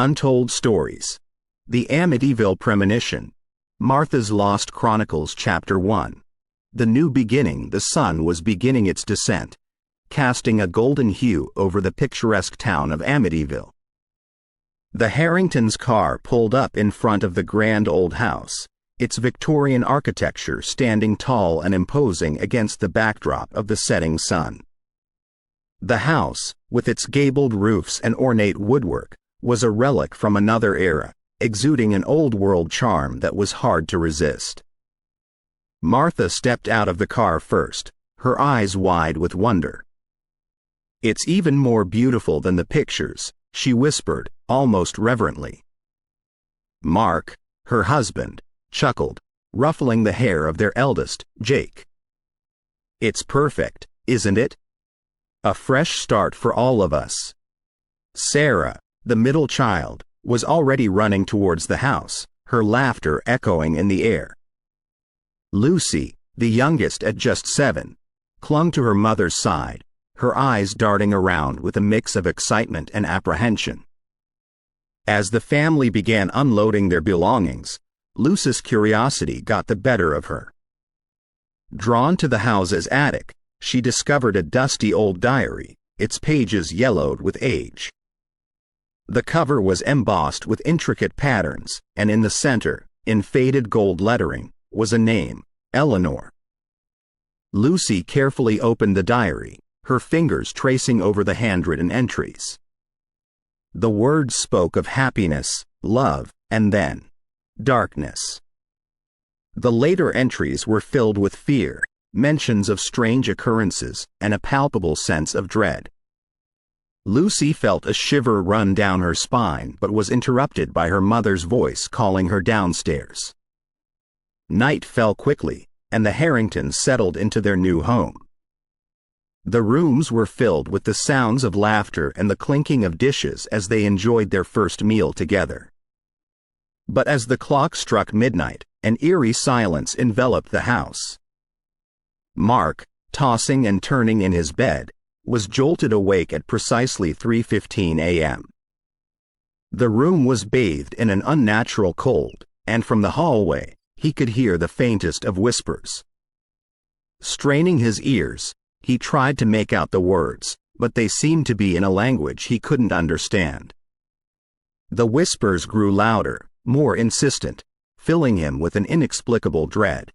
Untold Stories. The Amityville Premonition. Martha's Lost Chronicles Chapter 1. The new beginning. The sun was beginning its descent, casting a golden hue over the picturesque town of Amityville. The Harringtons' car pulled up in front of the grand old house, its Victorian architecture standing tall and imposing against the backdrop of the setting sun. The house, with its gabled roofs and ornate woodwork, was a relic from another era, exuding an old-world charm that was hard to resist. Martha stepped out of the car first, her eyes wide with wonder. "It's even more beautiful than the pictures," she whispered, almost reverently. Mark, her husband, chuckled, ruffling the hair of their eldest, Jake. "It's perfect, isn't it? A fresh start for all of us." Sarah, the middle child, was already running towards the house, her laughter echoing in the air. Lucy, the youngest at just 7, clung to her mother's side, her eyes darting around with a mix of excitement and apprehension. As the family began unloading their belongings, Lucy's curiosity got the better of her. Drawn to the house's attic, she discovered a dusty old diary, its pages yellowed with age. The cover was embossed with intricate patterns, and in the center, in faded gold lettering, was a name, Eleanor. Lucy carefully opened the diary, her fingers tracing over the handwritten entries. The words spoke of happiness, love, and then darkness. The later entries were filled with fear, mentions of strange occurrences, and a palpable sense of dread. Lucy felt a shiver run down her spine but was interrupted by her mother's voice calling her downstairs. Night fell quickly, and the Harringtons settled into their new home. The rooms were filled with the sounds of laughter and the clinking of dishes as they enjoyed their first meal together. But as the clock struck midnight, an eerie silence enveloped the house. Mark, tossing and turning in his bed, was jolted awake at precisely 3:15 a.m. The room was bathed in an unnatural cold, and from the hallway, he could hear the faintest of whispers. Straining his ears, he tried to make out the words, but they seemed to be in a language he couldn't understand. The whispers grew louder, more insistent, filling him with an inexplicable dread.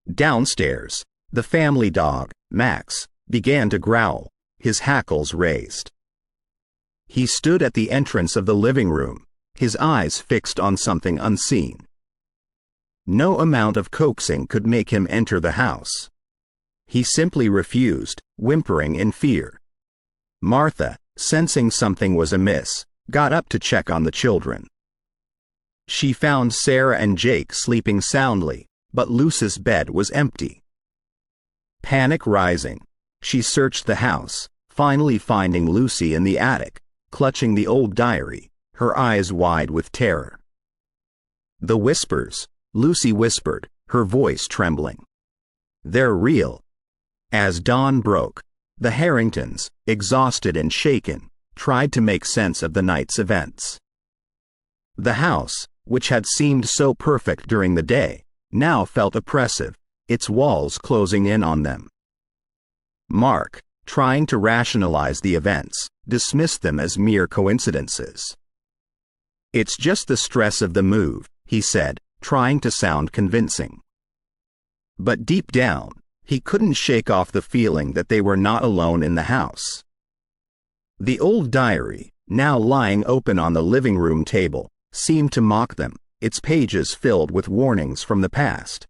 Downstairs, the family dog, Max, began to growl, his hackles raised. He stood at the entrance of the living room, his eyes fixed on something unseen. No amount of coaxing could make him enter the house. He simply refused, whimpering in fear. Martha, sensing something was amiss, got up to check on the children. She found Sarah and Jake sleeping soundly, but Lucy's bed was empty. Panic rising, she searched the house, finally finding Lucy in the attic, clutching the old diary, her eyes wide with terror. "The whispers," Lucy whispered, her voice trembling. "They're real." As dawn broke, the Harringtons, exhausted and shaken, tried to make sense of the night's events. The house, which had seemed so perfect during the day, now felt oppressive, its walls closing in on them. Mark, trying to rationalize the events, dismissed them as mere coincidences. "It's just the stress of the move," he said, trying to sound convincing. But deep down, he couldn't shake off the feeling that they were not alone in the house. The old diary, now lying open on the living room table, seemed to mock them, its pages filled with warnings from the past.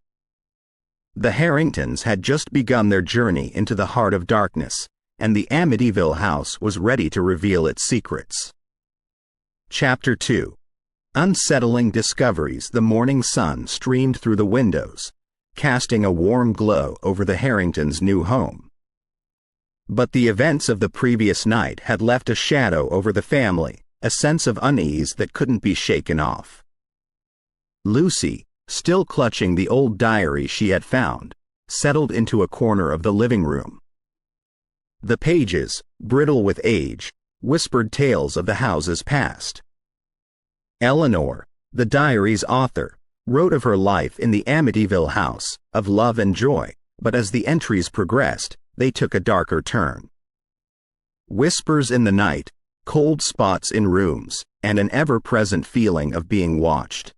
The Harringtons had just begun their journey into the heart of darkness, and the Amityville house was ready to reveal its secrets. Chapter 2. Unsettling discoveries. The morning sun streamed through the windows, casting a warm glow over the Harringtons' new home. But the events of the previous night had left a shadow over the family, a sense of unease that couldn't be shaken off. Lucy, still clutching the old diary she had found, settled into a corner of the living room. The pages, brittle with age, whispered tales of the house's past, Eleanor, the diary's author, wrote of her life in the Amityville house, of love and joy, but as the entries progressed, they took a darker turn. Whispers in the night, cold spots in rooms, and an ever-present feeling of being watched.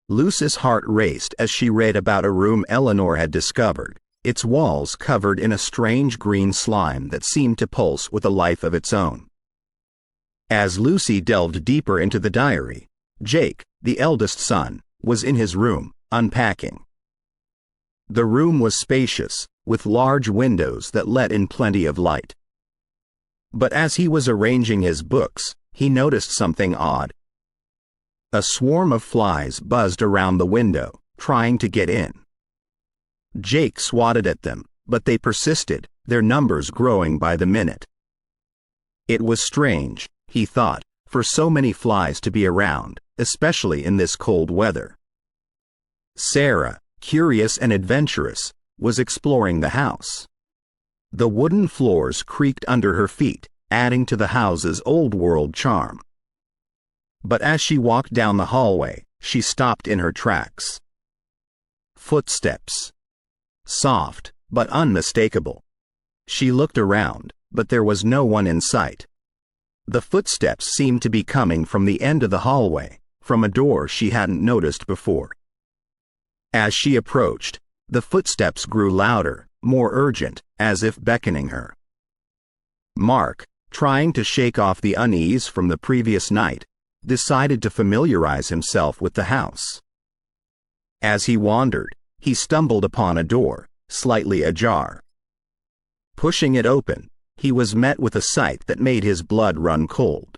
Lucy's heart raced as she read about a room Eleanor had discovered, its walls covered in a strange green slime that seemed to pulse with a life of its own. As Lucy delved deeper into the diary, Jake, the eldest son, was in his room, unpacking. The room was spacious, with large windows that let in plenty of light. But as he was arranging his books, he noticed something odd. A swarm of flies buzzed around the window, trying to get in. Jake swatted at them, but they persisted, their numbers growing by the minute. It was strange, he thought, for so many flies to be around, especially in this cold weather. Sarah, curious and adventurous, was exploring the house. The wooden floors creaked under her feet, adding to the house's old-world charm. But as she walked down the hallway, she stopped in her tracks. Footsteps. Soft, but unmistakable. She looked around, but there was no one in sight. The footsteps seemed to be coming from the end of the hallway, from a door she hadn't noticed before. As she approached, the footsteps grew louder, more urgent, as if beckoning her. Mark, trying to shake off the unease from the previous night, decided to familiarize himself with the house. As he wandered, he stumbled upon a door, slightly ajar. Pushing it open, he was met with a sight that made his blood run cold.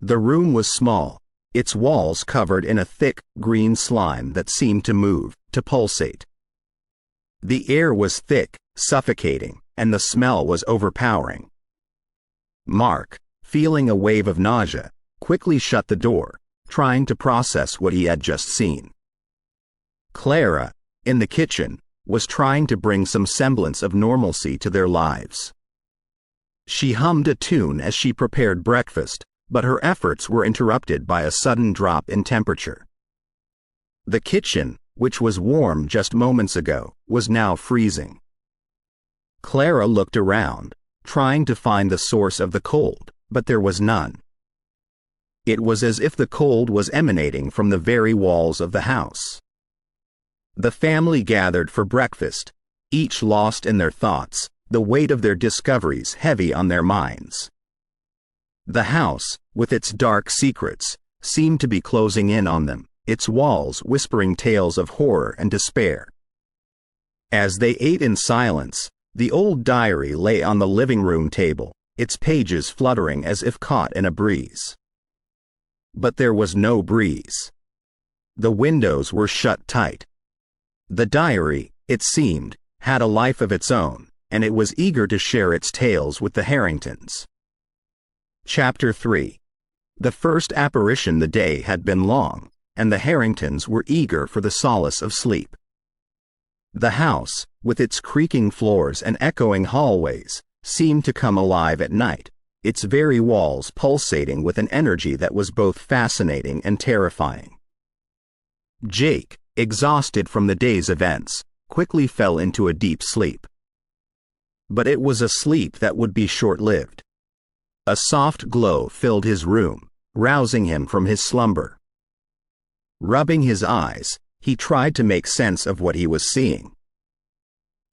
The room was small, its walls covered in a thick, green slime that seemed to move, to pulsate. The air was thick, suffocating, and the smell was overpowering. Mark, feeling a wave of nausea, quickly shut the door, trying to process what he had just seen. Clara, in the kitchen, was trying to bring some semblance of normalcy to their lives. She hummed a tune as she prepared breakfast, but her efforts were interrupted by a sudden drop in temperature. The kitchen, which was warm just moments ago, was now freezing. Clara looked around, trying to find the source of the cold, but there was none. It was as if the cold was emanating from the very walls of the house. The family gathered for breakfast, each lost in their thoughts, the weight of their discoveries heavy on their minds. The house, with its dark secrets, seemed to be closing in on them, its walls whispering tales of horror and despair. As they ate in silence, the old diary lay on the living room table, its pages fluttering as if caught in a breeze. But there was no breeze. The windows were shut tight. The diary, it seemed, had a life of its own, and it was eager to share its tales with the Harringtons. Chapter 3. The first apparition. The day had been long, and the Harringtons were eager for the solace of sleep. The house, with its creaking floors and echoing hallways, seemed to come alive at night, its very walls pulsating with an energy that was both fascinating and terrifying. Jake, exhausted from the day's events, quickly fell into a deep sleep. But it was a sleep that would be short-lived. A soft glow filled his room, rousing him from his slumber. Rubbing his eyes, he tried to make sense of what he was seeing.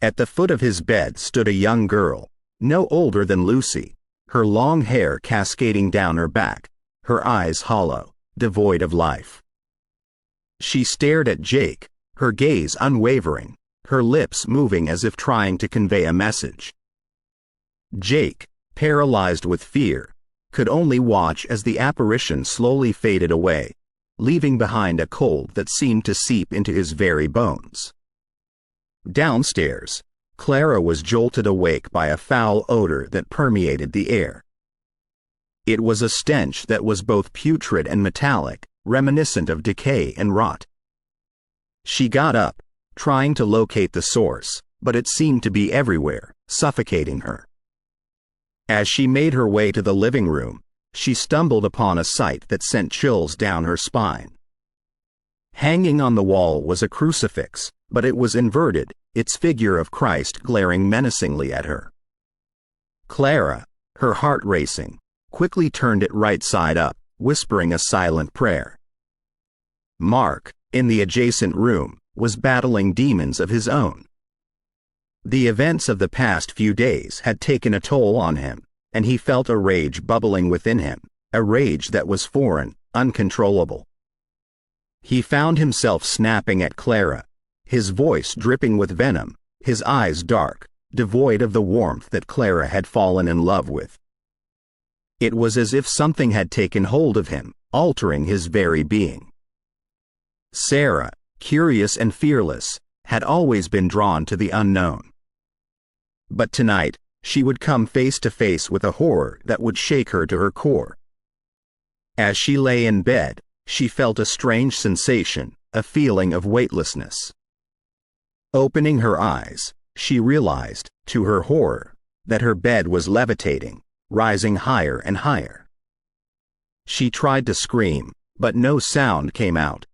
At the foot of his bed stood a young girl, no older than Lucy, her long hair cascading down her back, her eyes hollow, devoid of life. She stared at Jake, her gaze unwavering, her lips moving as if trying to convey a message. Jake, paralyzed with fear, could only watch as the apparition slowly faded away, leaving behind a cold that seemed to seep into his very bones. Downstairs, Clara was jolted awake by a foul odor that permeated the air. It was a stench that was both putrid and metallic, reminiscent of decay and rot. She got up, trying to locate the source, but it seemed to be everywhere, suffocating her. As she made her way to the living room, she stumbled upon a sight that sent chills down her spine. Hanging on the wall was a crucifix, but it was inverted, its figure of Christ glaring menacingly at her. Clara, her heart racing, quickly turned it right side up, whispering a silent prayer. Mark, in the adjacent room, was battling demons of his own. The events of the past few days had taken a toll on him, and he felt a rage bubbling within him, a rage that was foreign, uncontrollable. He found himself snapping at Clara, his voice dripping with venom, his eyes dark, devoid of the warmth that Clara had fallen in love with. It was as if something had taken hold of him, altering his very being. Sarah, curious and fearless, had always been drawn to the unknown. But tonight, she would come face to face with a horror that would shake her to her core. As she lay in bed, she felt a strange sensation, a feeling of weightlessness. Opening her eyes, she realized, to her horror, that her bed was levitating, rising higher and higher. She tried to scream, but no sound came out.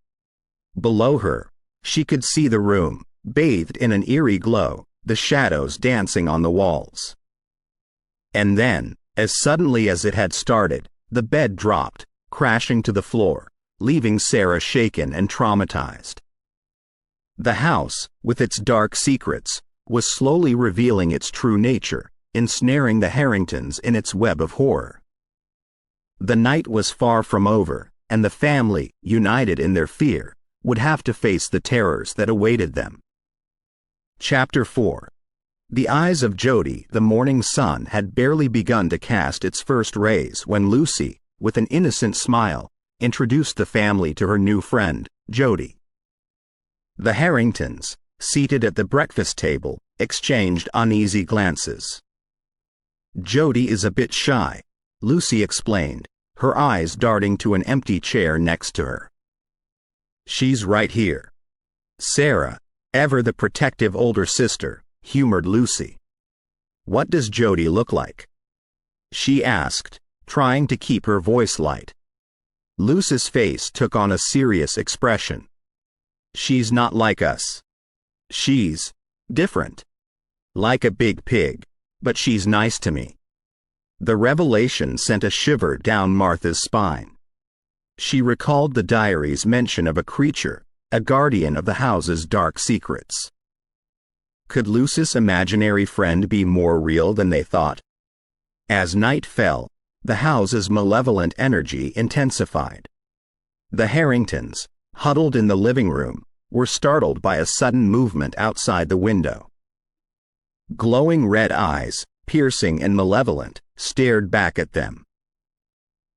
Below her, she could see the room, bathed in an eerie glow, the shadows dancing on the walls. And then, as suddenly as it had started, the bed dropped, crashing to the floor, leaving Sarah shaken and traumatized. The house, with its dark secrets, was slowly revealing its true nature, ensnaring the Harringtons in its web of horror. The night was far from over, and the family, united in their fear, would have to face the terrors that awaited them. Chapter 4. The eyes of Jody, the morning sun, had barely begun to cast its first rays when Lucy, with an innocent smile, introduced the family to her new friend, Jody. The Harringtons, seated at the breakfast table, exchanged uneasy glances. "Jody is a bit shy," Lucy explained, her eyes darting to an empty chair next to her. "She's right here." Sarah, ever the protective older sister, humored Lucy. "What does Jody look like?" she asked, trying to keep her voice light. Lucy's face took on a serious expression. "She's not like us. She's different. Like a big pig, but she's nice to me." The revelation sent a shiver down Martha's spine. She recalled the diary's mention of a creature, a guardian of the house's dark secrets. Could Lucy's imaginary friend be more real than they thought? As night fell, the house's malevolent energy intensified. The Harringtons, huddled in the living room, were startled by a sudden movement outside the window. Glowing red eyes, piercing and malevolent, stared back at them.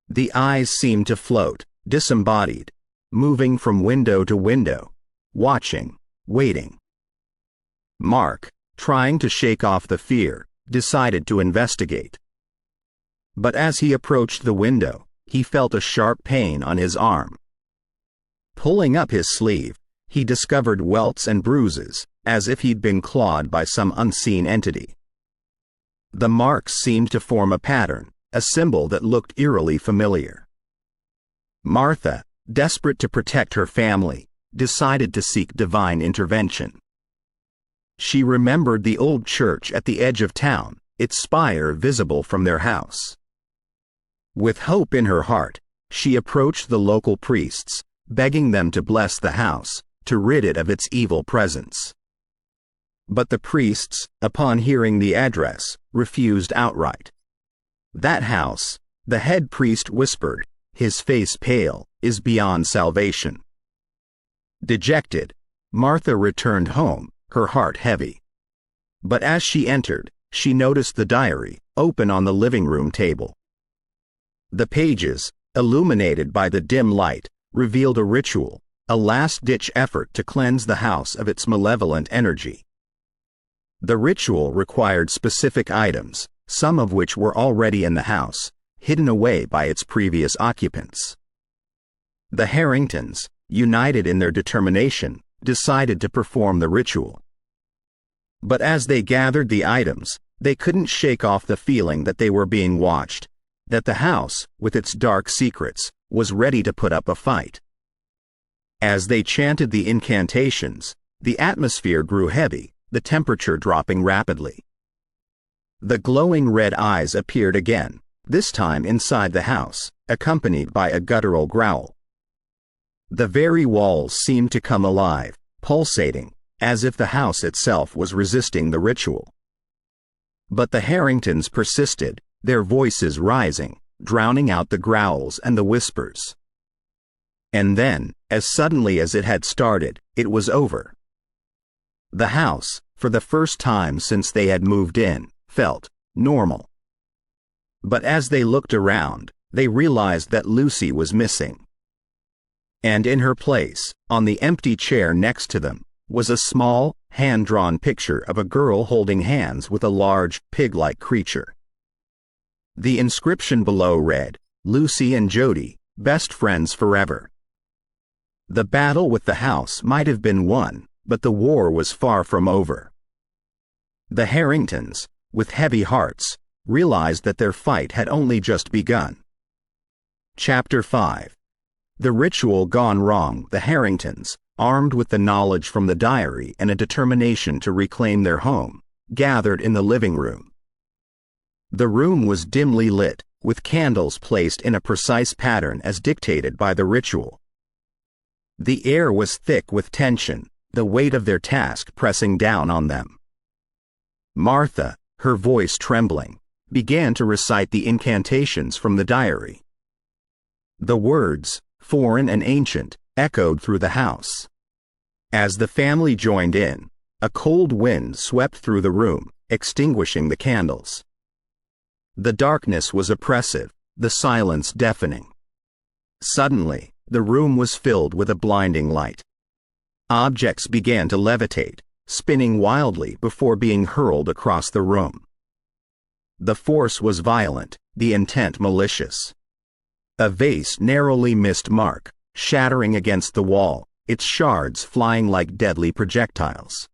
The eyes seemed to float, disembodied, moving from window to window, watching, waiting. Mark, trying to shake off the fear, decided to investigate. But as he approached the window, he felt a sharp pain on his arm. Pulling up his sleeve, he discovered welts and bruises, as if he'd been clawed by some unseen entity. The marks seemed to form a pattern, a symbol that looked eerily familiar. Martha, desperate to protect her family, decided to seek divine intervention. She remembered the old church at the edge of town, its spire visible from their house. With hope in her heart, she approached the local priests, begging them to bless the house, to rid it of its evil presence. But the priests, upon hearing the address, refused outright. "That house," the head priest whispered, his face pale, "is beyond salvation." Dejected, Martha returned home, her heart heavy. But as she entered, she noticed the diary, open on the living room table. The pages, illuminated by the dim light, revealed a ritual, a last-ditch effort to cleanse the house of its malevolent energy. The ritual required specific items, some of which were already in the house, hidden away by its previous occupants. The Harringtons, united in their determination, decided to perform the ritual. But as they gathered the items, they couldn't shake off the feeling that they were being watched, that the house, with its dark secrets, was ready to put up a fight. As they chanted the incantations, the atmosphere grew heavy, the temperature dropping rapidly. The glowing red eyes appeared again, this time inside the house, accompanied by a guttural growl. The very walls seemed to come alive, pulsating, as if the house itself was resisting the ritual. But the Harringtons persisted, their voices rising, drowning out the growls and the whispers. And then, as suddenly as it had started, it was over. The house, for the first time since they had moved in, felt normal. But as they looked around, they realized that Lucy was missing. And in her place, on the empty chair next to them, was a small, hand-drawn picture of a girl holding hands with a large, pig-like creature. The inscription below read, "Lucy and Jody, best friends forever." The battle with the house might have been won, but the war was far from over. The Harringtons, with heavy hearts, realized that their fight had only just begun. Chapter 5. The ritual gone wrong. The Harringtons, armed with the knowledge from the diary and a determination to reclaim their home, gathered in the living room. The room was dimly lit, with candles placed in a precise pattern as dictated by the ritual. The air was thick with tension, the weight of their task pressing down on them. Martha, her voice trembling, began to recite the incantations from the diary. The words, foreign and ancient, echoed through the house. As the family joined in, a cold wind swept through the room, extinguishing the candles. The darkness was oppressive, the silence deafening. Suddenly, the room was filled with a blinding light. Objects began to levitate, spinning wildly before being hurled across the room. The force was violent, the intent malicious. A vase narrowly missed Mark, shattering against the wall, its shards flying like deadly projectiles.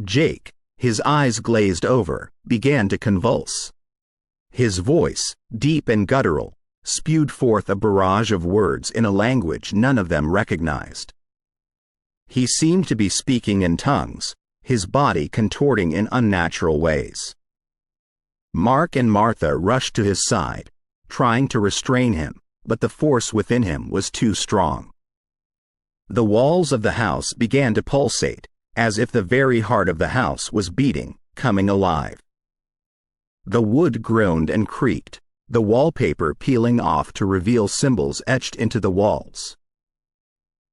Jake, his eyes glazed over, began to convulse. His voice, deep and guttural, spewed forth a barrage of words in a language none of them recognized. He seemed to be speaking in tongues, his body contorting in unnatural ways. Mark and Martha rushed to his side, trying to restrain him, but the force within him was too strong. The walls of the house began to pulsate, as if the very heart of the house was beating, coming alive. The wood groaned and creaked, the wallpaper peeling off to reveal symbols etched into the walls.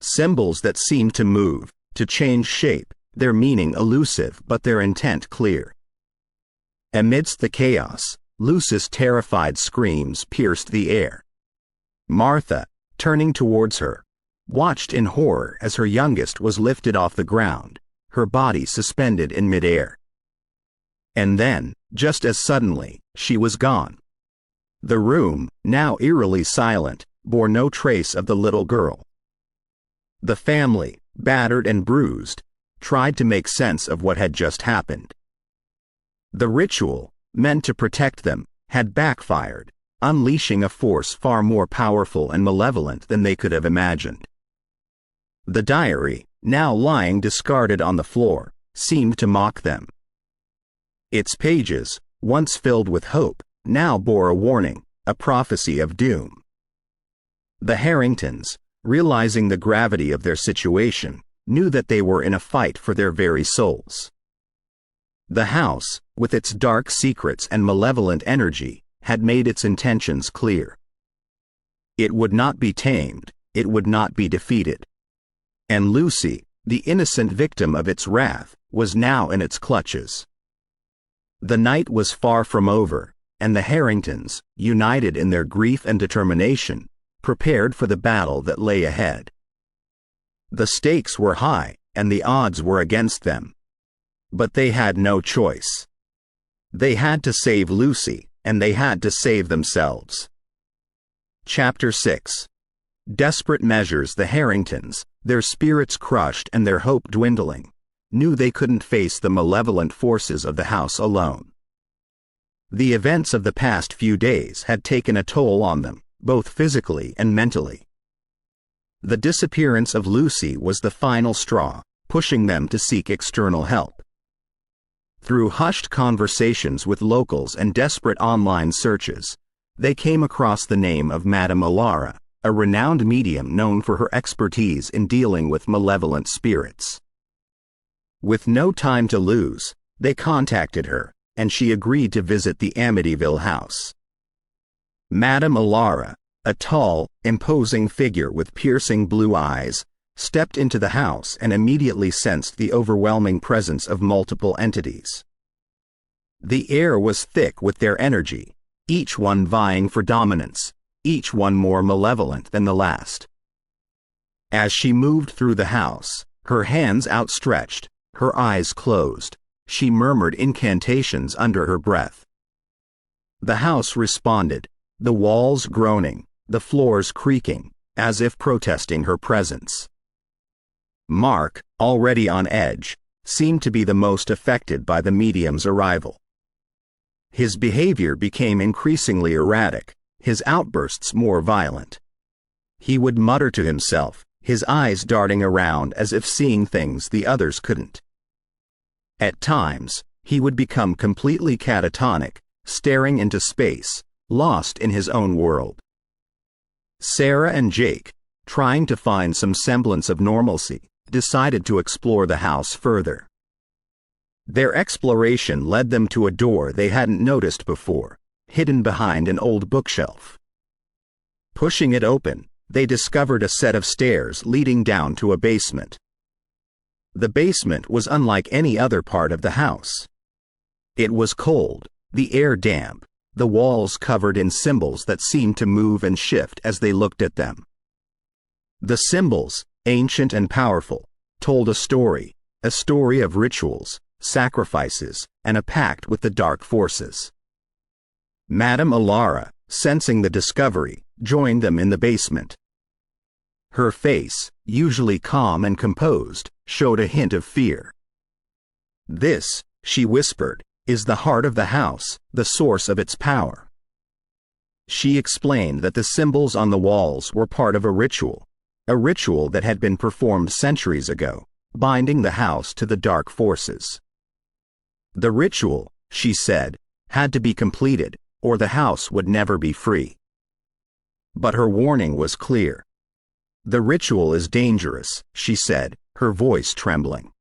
Symbols that seemed to move, to change shape, their meaning elusive but their intent clear. Amidst the chaos, Lucy's terrified screams pierced the air. Martha, turning towards her, watched in horror as her youngest was lifted off the ground, her body suspended in midair. And then, just as suddenly, she was gone. The room, now eerily silent, bore no trace of the little girl. The family, battered and bruised, tried to make sense of what had just happened. The ritual, meant to protect them, had backfired, unleashing a force far more powerful and malevolent than they could have imagined. The diary, now lying discarded on the floor, seemed to mock them. Its pages, once filled with hope, now bore a warning, a prophecy of doom. The Harringtons, realizing the gravity of their situation, knew that they were in a fight for their very souls. The house, with its dark secrets and malevolent energy, had made its intentions clear. It would not be tamed, it would not be defeated. And Lucy, the innocent victim of its wrath, was now in its clutches. The night was far from over, and the Harringtons, united in their grief and determination, prepared for the battle that lay ahead. The stakes were high, and the odds were against them. But they had no choice. They had to save Lucy, and they had to save themselves. Chapter 6. Desperate measures. The Harringtons, their spirits crushed and their hope dwindling, knew they couldn't face the malevolent forces of the house alone. The events of the past few days had taken a toll on them, both physically and mentally. The disappearance of Lucy was the final straw, pushing them to seek external help. Through hushed conversations with locals and desperate online searches, they came across the name of Madame Alara, a renowned medium known for her expertise in dealing with malevolent spirits. With no time to lose, they contacted her, and she agreed to visit the Amityville house. Madame Alara, a tall, imposing figure with piercing blue eyes, stepped into the house and immediately sensed the overwhelming presence of multiple entities. The air was thick with their energy, each one vying for dominance, each one more malevolent than the last. As she moved through the house, her hands outstretched, her eyes closed, she murmured incantations under her breath. The house responded, the walls groaning, the floors creaking, as if protesting her presence. Mark, already on edge, seemed to be the most affected by the medium's arrival. His behavior became increasingly erratic, his outbursts more violent. He would mutter to himself, his eyes darting around as if seeing things the others couldn't. At times, he would become completely catatonic, staring into space, lost in his own world. Sarah and Jake, trying to find some semblance of normalcy, decided to explore the house further. Their exploration led them to a door they hadn't noticed before, hidden behind an old bookshelf. Pushing it open, they discovered a set of stairs leading down to a basement. The basement was unlike any other part of the house. It was cold, the air damp, the walls covered in symbols that seemed to move and shift as they looked at them. The symbols, ancient and powerful, told a story of rituals, sacrifices, and a pact with the dark forces. Madame Alara, sensing the discovery, joined them in the basement. Her face, usually calm and composed, showed a hint of fear. "This," she whispered, "is the heart of the house, the source of its power." She explained that the symbols on the walls were part of a ritual that had been performed centuries ago, binding the house to the dark forces. The ritual, she said, had to be completed, or the house would never be free. But her warning was clear. "The ritual is dangerous," she said, her voice trembling.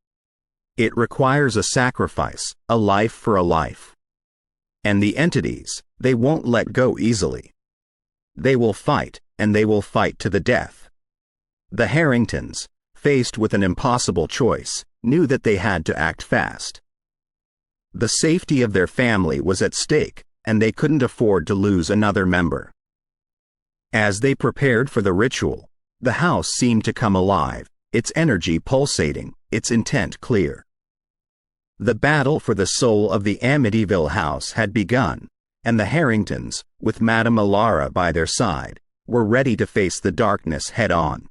"It requires a sacrifice, a life for a life. And the entities, they won't let go easily. They will fight, and they will fight to the death." The Harringtons, faced with an impossible choice, knew that they had to act fast. The safety of their family was at stake, and they couldn't afford to lose another member. As they prepared for the ritual, the house seemed to come alive, its energy pulsating, its intent clear. The battle for the soul of the Amityville house had begun, and the Harringtons, with Madame Alara by their side, were ready to face the darkness head-on.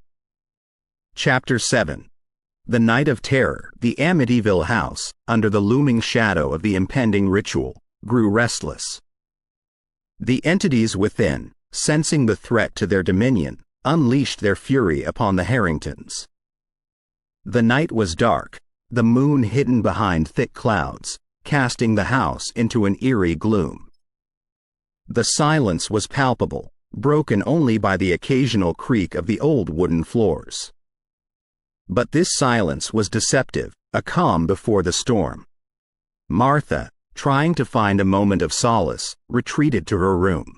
Chapter 7. The night of terror. The Amityville house, under the looming shadow of the impending ritual, grew restless. The entities within, sensing the threat to their dominion, unleashed their fury upon the Harringtons. The night was dark, the moon hidden behind thick clouds, casting the house into an eerie gloom. The silence was palpable, broken only by the occasional creak of the old wooden floors. But this silence was deceptive, a calm before the storm. Martha, trying to find a moment of solace, retreated to her room.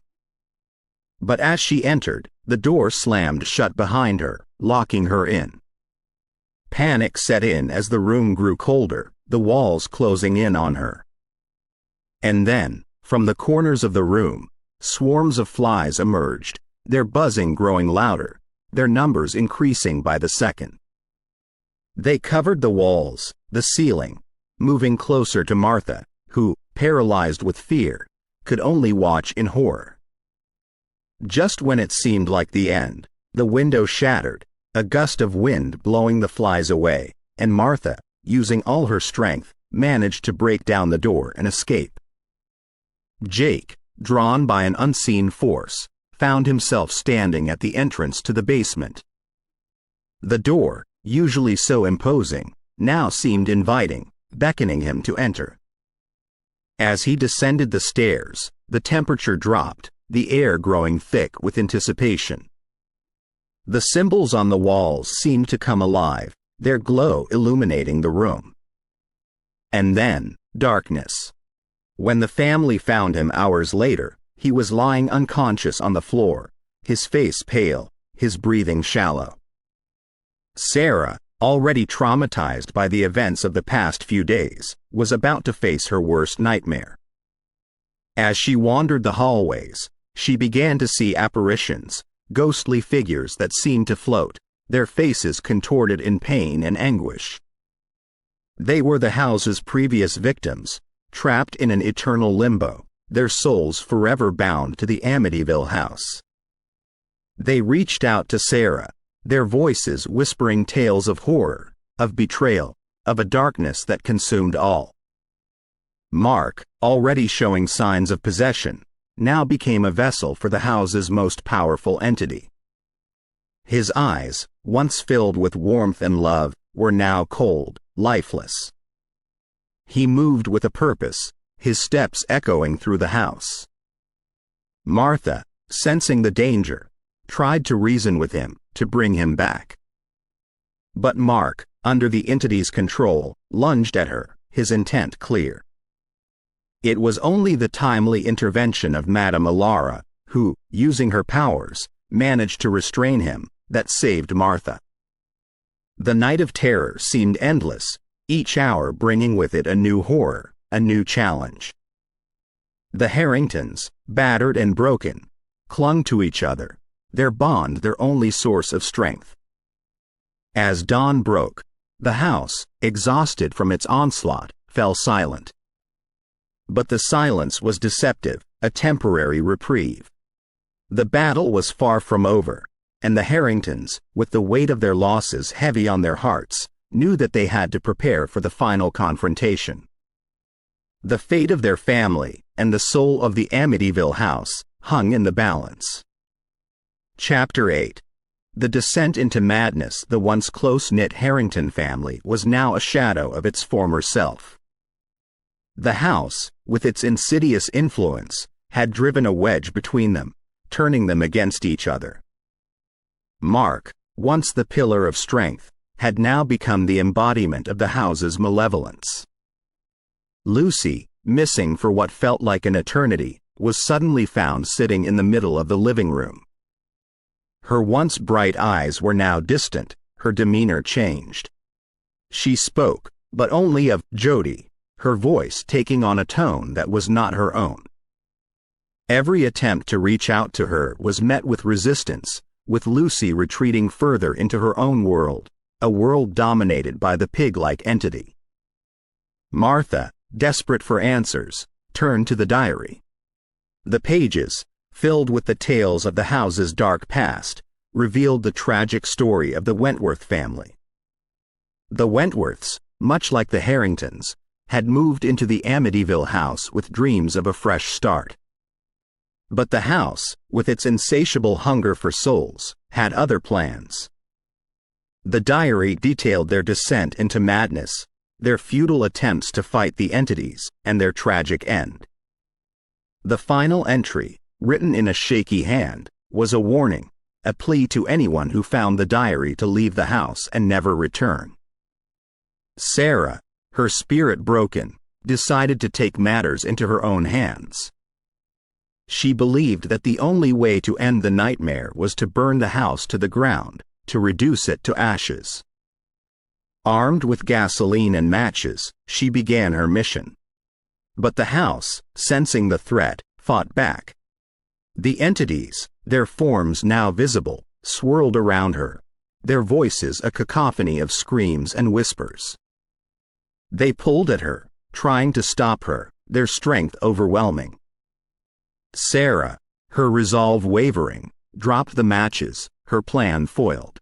But as she entered, the door slammed shut behind her, locking her in. Panic set in as the room grew colder, the walls closing in on her. And then, from the corners of the room, swarms of flies emerged, their buzzing growing louder, their numbers increasing by the second. They covered the walls, the ceiling, moving closer to Martha, who, paralyzed with fear, could only watch in horror. Just when it seemed like the end, the window shattered, a gust of wind blowing the flies away, and Martha, using all her strength, managed to break down the door and escape. Jake, drawn by an unseen force, found himself standing at the entrance to the basement. The door, usually so imposing, now seemed inviting, beckoning him to enter. As he descended the stairs, the temperature dropped, the air growing thick with anticipation. The symbols on the walls seemed to come alive, their glow illuminating the room. And then, darkness. When the family found him hours later, he was lying unconscious on the floor, his face pale, his breathing shallow. Sarah, already traumatized by the events of the past few days, was about to face her worst nightmare. As she wandered the hallways, she began to see apparitions, ghostly figures that seemed to float, their faces contorted in pain and anguish. They were the house's previous victims, trapped in an eternal limbo, their souls forever bound to the Amityville house. They reached out to Sarah, their voices whispering tales of horror, of betrayal, of a darkness that consumed all. Mark, already showing signs of possession, now became a vessel for the house's most powerful entity. His eyes, once filled with warmth and love, were now cold, lifeless. He moved with a purpose, his steps echoing through the house. Martha, sensing the danger, tried to reason with him, to bring him back. But Mark, under the entity's control, lunged at her, his intent clear. It was only the timely intervention of Madame Alara, who, using her powers, managed to restrain him, that saved Martha. The night of terror seemed endless, each hour bringing with it a new horror, a new challenge. The Harringtons, battered and broken, clung to each other, their bond their only source of strength. As dawn broke, the house, exhausted from its onslaught, fell silent. But the silence was deceptive, a temporary reprieve. The battle was far from over, and the Harringtons, with the weight of their losses heavy on their hearts, knew that they had to prepare for the final confrontation. The fate of their family, and the soul of the Amityville house, hung in the balance. Chapter 8. The descent into madness. The once close-knit Harrington family was now a shadow of its former self. The house, with its insidious influence, had driven a wedge between them, turning them against each other. Mark, once the pillar of strength, had now become the embodiment of the house's malevolence. Lucy, missing for what felt like an eternity, was suddenly found sitting in the middle of the living room. Her once bright eyes were now distant, her demeanor changed. She spoke, but only of Jody, her voice taking on a tone that was not her own. Every attempt to reach out to her was met with resistance, with Lucy retreating further into her own world, a world dominated by the pig-like entity. Martha, desperate for answers, turned to the diary. The pages, filled with the tales of the house's dark past, revealed the tragic story of the Wentworth family. The Wentworths, much like the Harringtons, had moved into the Amityville house with dreams of a fresh start. But the house, with its insatiable hunger for souls, had other plans. The diary detailed their descent into madness, their futile attempts to fight the entities, and their tragic end. The final entry, written in a shaky hand, was a warning, a plea to anyone who found the diary to leave the house and never return. Sarah, her spirit broken, decided to take matters into her own hands. She believed that the only way to end the nightmare was to burn the house to the ground, to reduce it to ashes. Armed with gasoline and matches, she began her mission. But the house, sensing the threat, fought back. The entities, their forms now visible, swirled around her, their voices a cacophony of screams and whispers. They pulled at her, trying to stop her, their strength overwhelming. Sarah, her resolve wavering, dropped the matches, her plan foiled.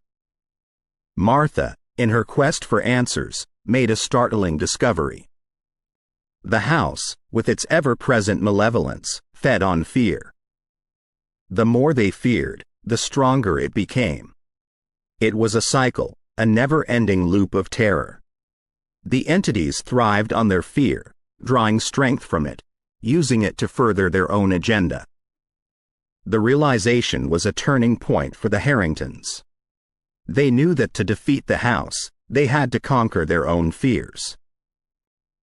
Martha, in her quest for answers, made a startling discovery. The house, with its ever-present malevolence, fed on fear. The more they feared, the stronger it became. It was a cycle, a never-ending loop of terror. The entities thrived on their fear, drawing strength from it, using it to further their own agenda. The realization was a turning point for the Harringtons. They knew that to defeat the house, they had to conquer their own fears.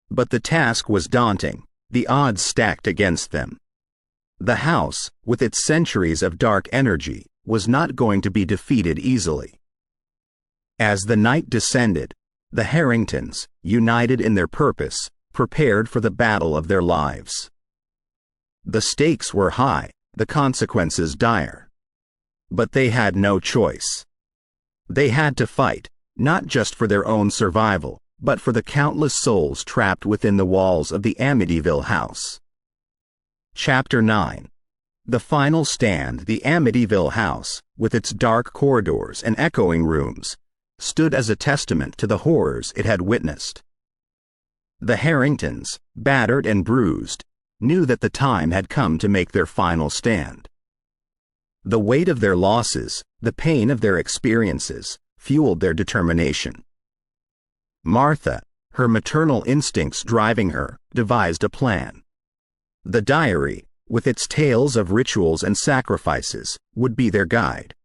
But the task was daunting, the odds stacked against them. The house, with its centuries of dark energy, was not going to be defeated easily. As the night descended, the Harringtons, united in their purpose, prepared for the battle of their lives. The stakes were high, the consequences dire. But they had no choice. They had to fight, not just for their own survival, but for the countless souls trapped within the walls of the Amityville house. Chapter 9. The Final Stand. The Amityville house, with its dark corridors and echoing rooms, stood as a testament to the horrors it had witnessed. The Harringtons, battered and bruised, knew that the time had come to make their final stand. The weight of their losses, the pain of their experiences, fueled their determination. Martha, her maternal instincts driving her, devised a plan. The diary, with its tales of rituals and sacrifices, would be their guide.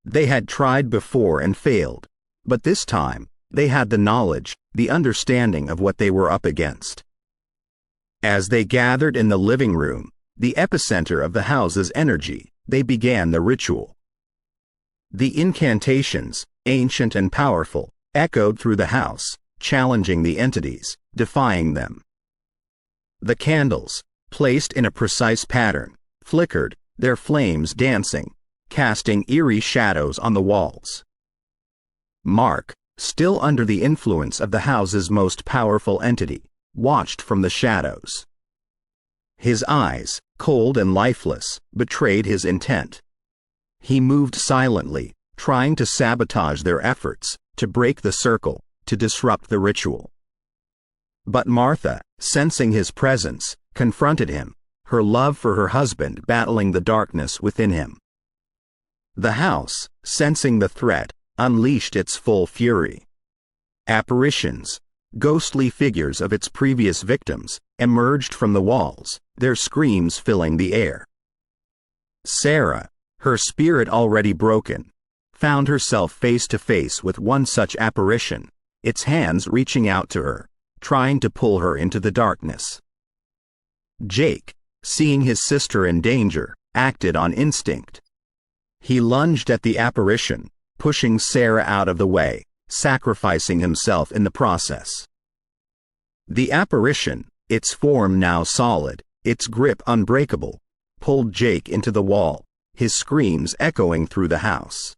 They had tried before and failed, but this time, they had the knowledge, the understanding of what they were up against. As they gathered in the living room, the epicenter of the house's energy, they began the ritual. The incantations, ancient and powerful, echoed through the house, challenging the entities, defying them. The candles, placed in a precise pattern, flickered, their flames dancing, casting eerie shadows on the walls. Mark, still under the influence of the house's most powerful entity, watched from the shadows. His eyes, cold and lifeless, betrayed his intent. He moved silently, trying to sabotage their efforts, to break the circle, to disrupt the ritual. But Martha, sensing his presence, confronted him, her love for her husband battling the darkness within him. The house, sensing the threat, unleashed its full fury. Apparitions, ghostly figures of its previous victims, emerged from the walls, their screams filling the air. Sarah, her spirit already broken, found herself face to face with one such apparition, its hands reaching out to her, trying to pull her into the darkness. Jake, seeing his sister in danger, acted on instinct. He lunged at the apparition, pushing Sarah out of the way, sacrificing himself in the process. The apparition, its form now solid, its grip unbreakable, pulled Jake into the wall, his screams echoing through the house.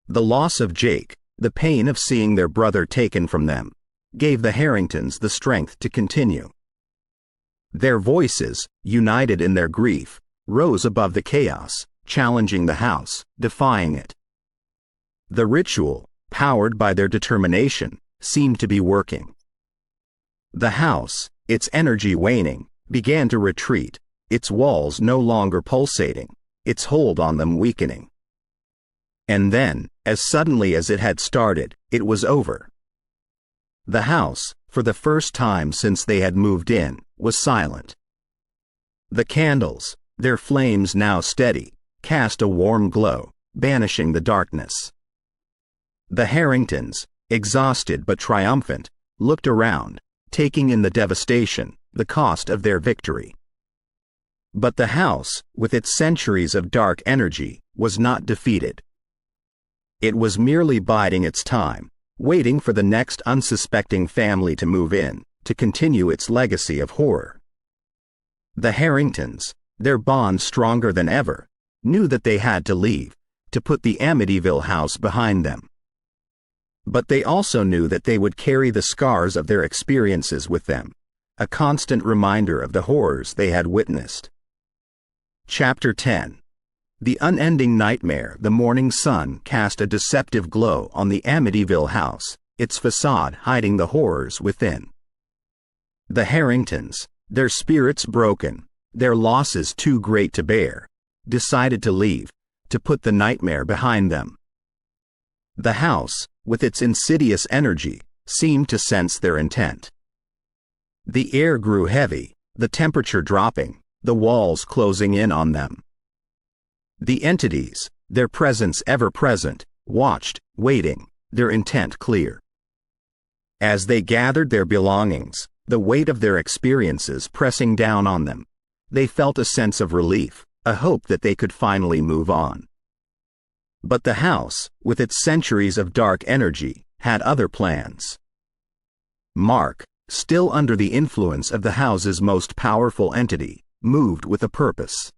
The loss of Jake, the pain of seeing their brother taken from them, gave the Harringtons the strength to continue. Their voices, united in their grief, rose above the chaos, challenging the house, defying it. The ritual, powered by their determination, seemed to be working. The house, its energy waning, began to retreat, its walls no longer pulsating, its hold on them weakening. And then, as suddenly as it had started, it was over. The house, for the first time since they had moved in, was silent. The candles, their flames now steady, cast a warm glow, banishing the darkness. The Harringtons, exhausted but triumphant, looked around, taking in the devastation, the cost of their victory. But the house, with its centuries of dark energy, was not defeated. It was merely biding its time, waiting for the next unsuspecting family to move in, to continue its legacy of horror. The Harringtons, their bond stronger than ever, knew that they had to leave, to put the Amityville house behind them. But they also knew that they would carry the scars of their experiences with them, a constant reminder of the horrors they had witnessed. Chapter 10. The unending nightmare. The morning sun cast a deceptive glow on the Amityville house, its facade hiding the horrors within. The Harringtons, their spirits broken, their losses too great to bear, decided to leave, to put the nightmare behind them. The house, with its insidious energy, seemed to sense their intent. The air grew heavy, the temperature dropping, the walls closing in on them. The entities, their presence ever present, watched, waiting, their intent clear. As they gathered their belongings, the weight of their experiences pressing down on them, they felt a sense of relief, a hope that they could finally move on. But the house, with its centuries of dark energy, had other plans. Mark, still under the influence of the house's most powerful entity, moved with a purpose.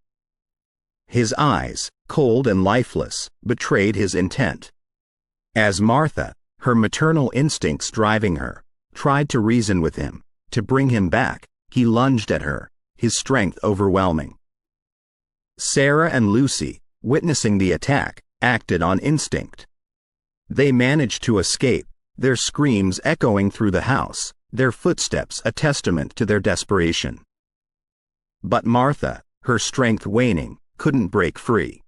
His eyes, cold and lifeless, betrayed his intent. As Martha, her maternal instincts driving her, tried to reason with him, to bring him back, he lunged at her, his strength overwhelming. Sarah and Lucy, witnessing the attack, acted on instinct. They managed to escape, their screams echoing through the house, their footsteps a testament to their desperation. But Martha, her strength waning, couldn't break free.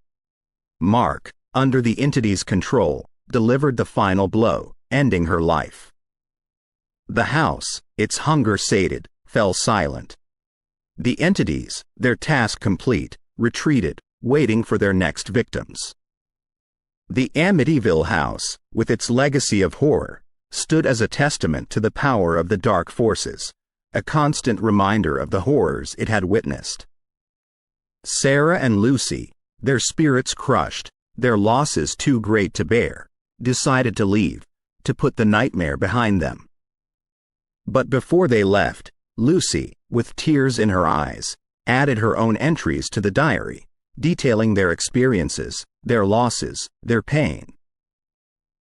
Mark, under the entity's control, delivered the final blow, ending her life. The house, its hunger sated, fell silent. The entities, their task complete, retreated, waiting for their next victims. The Amityville house, with its legacy of horror, stood as a testament to the power of the dark forces, a constant reminder of the horrors it had witnessed. Sarah and Lucy, their spirits crushed, their losses too great to bear, decided to leave, to put the nightmare behind them. But before they left, Lucy, with tears in her eyes, added her own entries to the diary, detailing their experiences, their losses, their pain.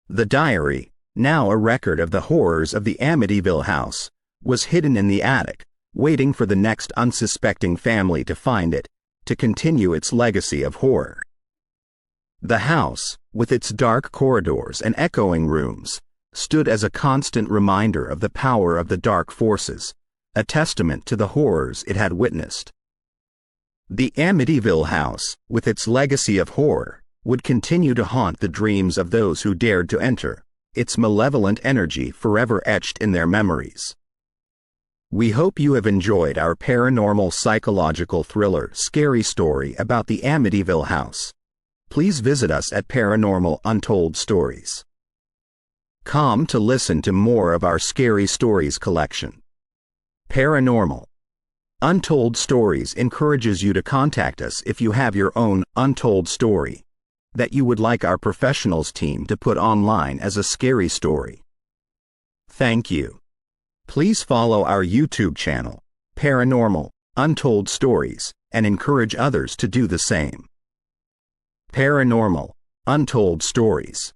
The diary, now a record of the horrors of the Amityville house, was hidden in the attic, waiting for the next unsuspecting family to find it, to continue its legacy of horror. The house, with its dark corridors and echoing rooms, stood as a constant reminder of the power of the dark forces, a testament to the horrors it had witnessed. The Amityville house, with its legacy of horror, would continue to haunt the dreams of those who dared to enter, its malevolent energy forever etched in their memories. We hope you have enjoyed our paranormal psychological thriller scary story about the Amityville house. Please visit us at Paranormal Untold Stories. Come to listen to more of our scary stories collection. Paranormal Untold Stories encourages you to contact us if you have your own untold story that you would like our professionals team to put online as a scary story. Thank you. Please follow our YouTube channel, Paranormal Untold Stories, and encourage others to do the same. Paranormal Untold Stories.